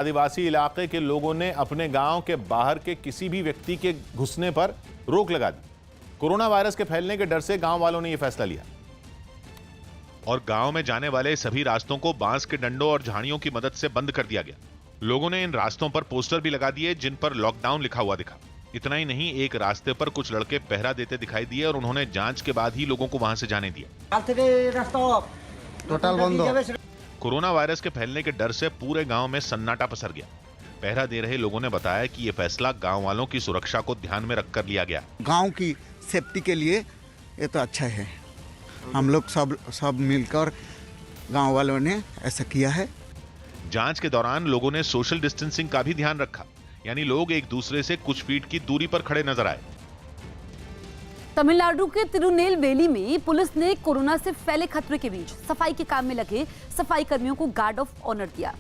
आदिवासी इलाके के लोगों ने अपने गांव के बाहर के किसी भी व्यक्ति के घुसने पर रोक लगा दी। कोरोना वायरस के फैलने के डर से गांव वालों ने यह फैसला लिया और गांव में जाने वाले सभी रास्तों को बांस के डंडों और झाड़ियों की मदद से बंद कर दिया गया। लोगों ने इन रास्तों पर पोस्टर भी लगा दिए जिन पर लॉकडाउन लिखा हुआ दिखा। इतना ही नहीं, एक रास्ते पर कुछ लड़के पहरा देते दिखाई दिए और उन्होंने जांच के बाद ही लोगों को वहां से जाने दिया। टोटल बंद। कोरोना वायरस के फैलने के डर से पूरे गांव में सन्नाटा पसर गया। पहरा दे रहे लोगों ने बताया कि यह फैसला गांव वालों की सुरक्षा को ध्यान में रखकर लिया गया। गांव की सेफ्टी के लिए ये तो अच्छा है। हम लोग सब मिलकर गांव वालों ने ऐसा किया है। जांच के दौरान लोगों ने सोशल डिस्टेंसिंग का भी ध्यान रखा, यानी लोग एक दूसरे से कुछ फीट की दूरी पर खड़े नजर आए। तमिलनाडु के तिरुनेलवेली में पुलिस ने कोरोना से फैले खतरे के बीच सफाई के काम में लगे सफाई कर्मियों को गार्ड ऑफ ऑनर दिया।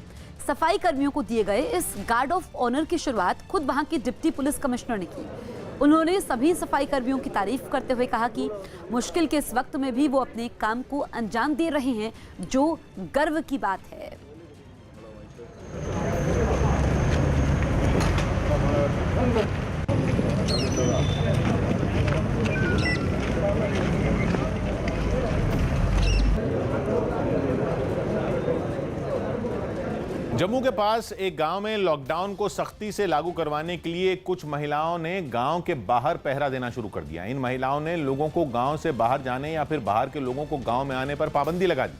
सफाई कर्मियों को दिए गए इस गार्ड ऑफ ऑनर की शुरुआत खुद वहां के डिप्टी पुलिस कमिश्नर ने की। उन्होंने सभी सफाई कर्मियों की तारीफ करते हुए कहा कि मुश्किल के इस वक्त में भी वो अपने काम को अंजाम दे रहे हैं, जो गर्व की बात है। जम्मू के पास एक गांव में लॉकडाउन को सख्ती से लागू करवाने के लिए कुछ महिलाओं ने गांव के बाहर पहरा देना शुरू कर दिया। इन महिलाओं ने लोगों को गांव से बाहर जाने या फिर बाहर के लोगों को गांव में आने पर पाबंदी लगा दी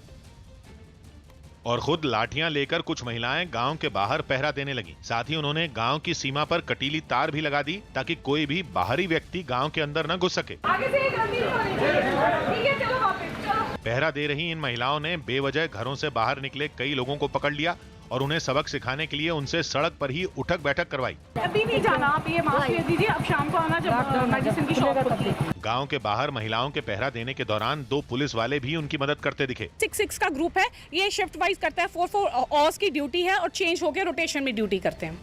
और खुद लाठियां लेकर कुछ महिलाएं गांव के बाहर पहरा देने लगी। साथ ही उन्होंने गांव की सीमा पर कटीली तार भी लगा दी ताकि कोई भी बाहरी व्यक्ति गांव के अंदर न घुस सके। पहरा दे रही इन महिलाओं ने बेवजह घरों से बाहर निकले कई लोगों को पकड़ लिया और उन्हें सबक सिखाने के लिए उनसे सड़क पर ही उठक बैठक करवाई। अभी नहीं जाना, आप ये मास्क ले दीजिए, अब शाम को आना जब मेडिसिन की शॉप होगी। गांव के बाहर महिलाओं के पहरा देने के दौरान 2 पुलिस वाले भी उनकी मदद करते दिखे। 6-6 का ग्रुप है, ये शिफ्ट वाइज करता है। 4-4 आवर्स की ड्यूटी है और चेंज होकर रोटेशन में ड्यूटी करते हैं।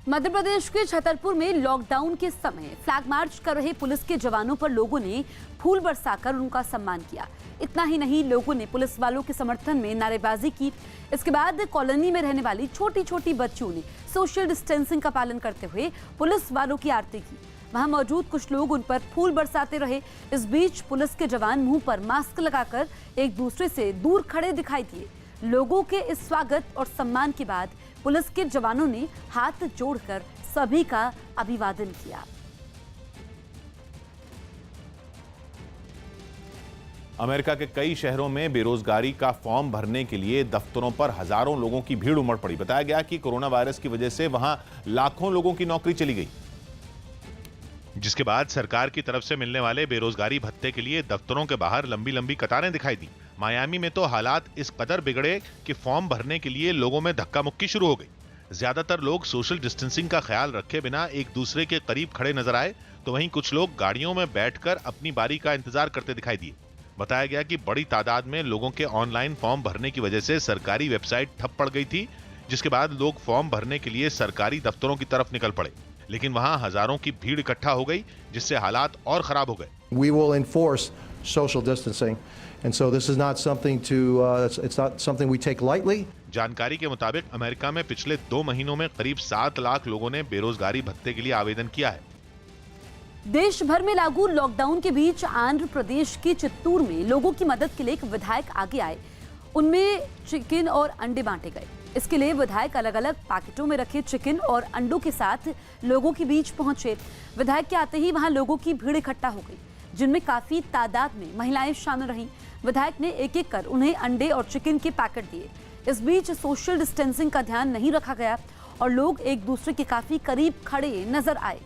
मध्य प्रदेश के छतरपुर में लॉकडाउन के समय फ्लैग मार्च कर रहे पुलिस के जवानों पर लोगों ने फूल बरसाकर उनका सम्मान किया। इतना ही नहीं, लोगों ने पुलिस वालों के समर्थन में नारेबाजी की। इसके बाद कॉलोनी में रहने वाली छोटी छोटी बच्चियों ने सोशल डिस्टेंसिंग का पालन करते हुए पुलिस वालों की आरती की। वहां मौजूद कुछ लोग उन पर फूल बरसाते रहे। इस बीच पुलिस के जवान मुंह पर मास्क लगाकर एक दूसरे से दूर खड़े दिखाई दिए। लोगों के इस स्वागत और सम्मान के बाद पुलिस के जवानों ने हाथ जोड़कर सभी का अभिवादन किया। अमेरिका के कई शहरों में बेरोजगारी का फॉर्म भरने के लिए दफ्तरों पर हजारों लोगों की भीड़ उमड़ पड़ी। बताया गया कि कोरोना वायरस की वजह से वहां लाखों लोगों की नौकरी चली गई, जिसके बाद सरकार की तरफ से मिलने वाले बेरोजगारी भत्ते के लिए दफ्तरों के बाहर लंबी लंबी कतारें दिखाई दी। मायामी में तो हालात इस कदर बिगड़े कि फॉर्म भरने के लिए लोगों में धक्का मुक्की शुरू हो गई। ज्यादातर लोग सोशल डिस्टेंसिंग का ख्याल रखे बिना एक दूसरे के करीब खड़े नजर आए, तो वहीं कुछ लोग गाड़ियों में बैठकर अपनी बारी का इंतजार करते दिखाई दिए। बताया गया कि बड़ी तादाद में लोगों के ऑनलाइन फॉर्म भरने की वजह से सरकारी वेबसाइट ठप पड़ गई थी, जिसके बाद लोग फॉर्म भरने के लिए सरकारी दफ्तरों की तरफ निकल पड़े। लेकिन वहां हजारों की भीड़ इकट्ठा हो गई, जिससे हालात और खराब हो गए। We will enforce social distancing, and so this is not something it's not something we take lightly. जानकारी के मुताबिक अमेरिका में पिछले 2 महीनों में करीब 7 लाख लोगों ने बेरोजगारी भत्ते के लिए आवेदन किया है। देश भर में लागू लॉकडाउन के बीच आंध्र प्रदेश के चित्तूर में लोगों की मदद के लिए एक विधायक आगे आए। उनमें चिकन और अंडे बांटे गए। इसके लिए विधायक अलग अलग पैकेटों में रखे चिकन और अंडों के साथ लोगों के बीच पहुंचे। विधायक के आते ही वहां लोगों की भीड़ इकट्ठा हो गई, जिनमें काफी तादाद में महिलाएं शामिल रहीं। विधायक ने एक एक कर उन्हें अंडे और चिकन के पैकेट दिए। इस बीच सोशल डिस्टेंसिंग का ध्यान नहीं रखा गया और लोग एक दूसरे के काफी करीब खड़े नजर आए।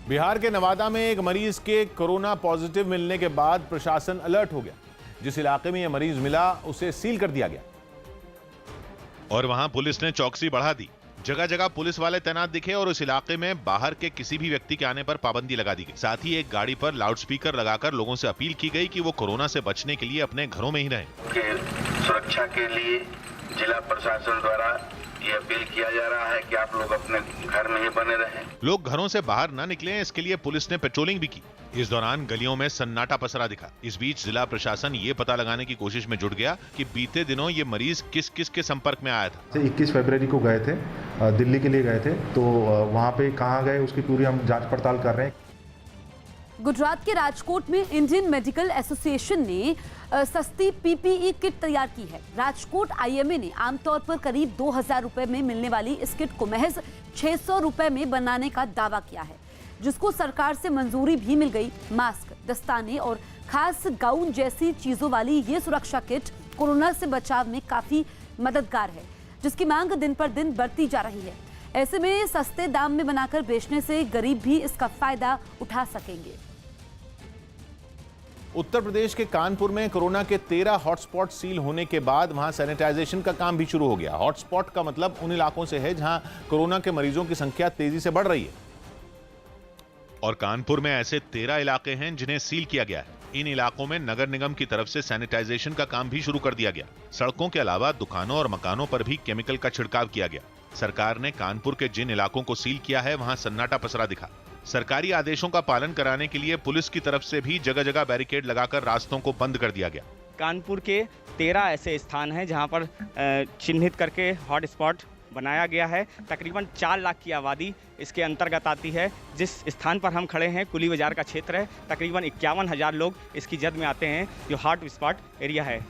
बिहार के नवादा में एक मरीज के कोरोना पॉजिटिव मिलने के बाद प्रशासन अलर्ट हो गया। जिस इलाके में यह मरीज मिला उसे सील कर दिया गया और वहां पुलिस ने चौकसी बढ़ा दी। जगह जगह पुलिस वाले तैनात दिखे और उस इलाके में बाहर के किसी भी व्यक्ति के आने पर पाबंदी लगा दी गई। साथ ही एक गाड़ी पर लाउडस्पीकर लगाकर लोगों से अपील की गई कि वो कोरोना से बचने के लिए अपने घरों में ही रहें। सुरक्षा के लिए जिला प्रशासन द्वारा ये अपील किया जा रहा है कि आप लोग अपने घर में ही बने रहें। लोग घरों से बाहर न निकलें, इसके लिए पुलिस ने पेट्रोलिंग भी की। इस दौरान गलियों में सन्नाटा पसरा दिखा। इस बीच जिला प्रशासन ये पता लगाने की कोशिश में जुट गया कि बीते दिनों ये मरीज किस किस के संपर्क में आया था। 21 फरवरी को गए थे, दिल्ली के लिए गए थे, तो वहाँ पे कहाँ गए उसकी पूरी हम जांच पड़ताल कर रहे हैं। गुजरात के राजकोट में इंडियन मेडिकल एसोसिएशन ने सस्ती पीपीई किट तैयार की है। राजकोट आईएमए ने आमतौर पर करीब 2000 रुपए में मिलने वाली इस किट को महज 600 रुपए में बनाने का दावा किया है, जिसको सरकार से मंजूरी भी मिल गई। मास्क, दस्ताने और खास गाउन जैसी चीजों वाली ये सुरक्षा किट कोरोना से बचाव में काफी मददगार है, जिसकी मांग दिन पर दिन बढ़ती जा रही है। ऐसे में सस्ते दाम में बनाकर बेचने से गरीब भी इसका फायदा उठा सकेंगे। उत्तर प्रदेश के कानपुर में कोरोना के 13 हॉटस्पॉट सील होने के बाद वहां सैनिटाइजेशन का काम भी शुरू हो गया। हॉटस्पॉट का मतलब उन इलाकों से है जहां कोरोना के मरीजों की संख्या तेजी से बढ़ रही है। और कानपुर में ऐसे 13 इलाके हैं जिन्हें सील किया गया है। इन इलाकों में नगर निगम की तरफ से सैनिटाइजेशन का काम भी शुरू कर दिया गया। सड़कों के अलावा दुकानों और मकानों पर भी केमिकल का छिड़काव किया गया। सरकार ने कानपुर के जिन इलाकों को सील किया है वहां सन्नाटा पसरा दिखा। सरकारी आदेशों का पालन कराने के लिए पुलिस की तरफ से भी जगह जगह बैरिकेड लगाकर रास्तों को बंद कर दिया गया। कानपुर के 13 ऐसे स्थान हैं जहां पर चिन्हित करके हॉट स्पॉट बनाया गया है। तकरीबन 4 लाख की आबादी इसके अंतर्गत आती है। जिस स्थान पर हम खड़े हैं कुली बाजार का क्षेत्र है। तकरीबन 51,000 लोग इसकी जद में आते हैं, जो हॉट स्पॉट एरिया है।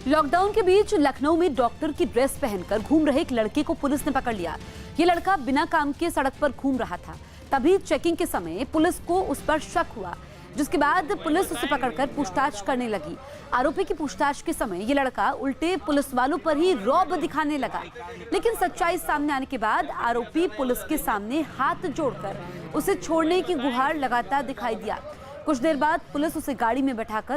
लॉकडाउन के बीच लखनऊ में डॉक्टर की ड्रेस पहनकर घूम रहे एक लड़के को पुलिस ने पकड़ लिया। ये लड़का बिना काम के सड़क पर घूम रहा था। तभी चेकिंग के समय पुलिस को उस पर शक हुआ, जिसके बाद पुलिस उसे पकड़कर पूछताछ करने लगी। आरोपी की पूछताछ के समय ये लड़का उल्टे पुलिस वालों पर ही रौब दिखाने लगा, लेकिन सच्चाई सामने आने के बाद आरोपी पुलिस के सामने हाथ जोड़कर उसे छोड़ने की गुहार लगाता दिखाई दिया। कुछ देर बाद पुलिस उसे गाड़ी में बैठाकर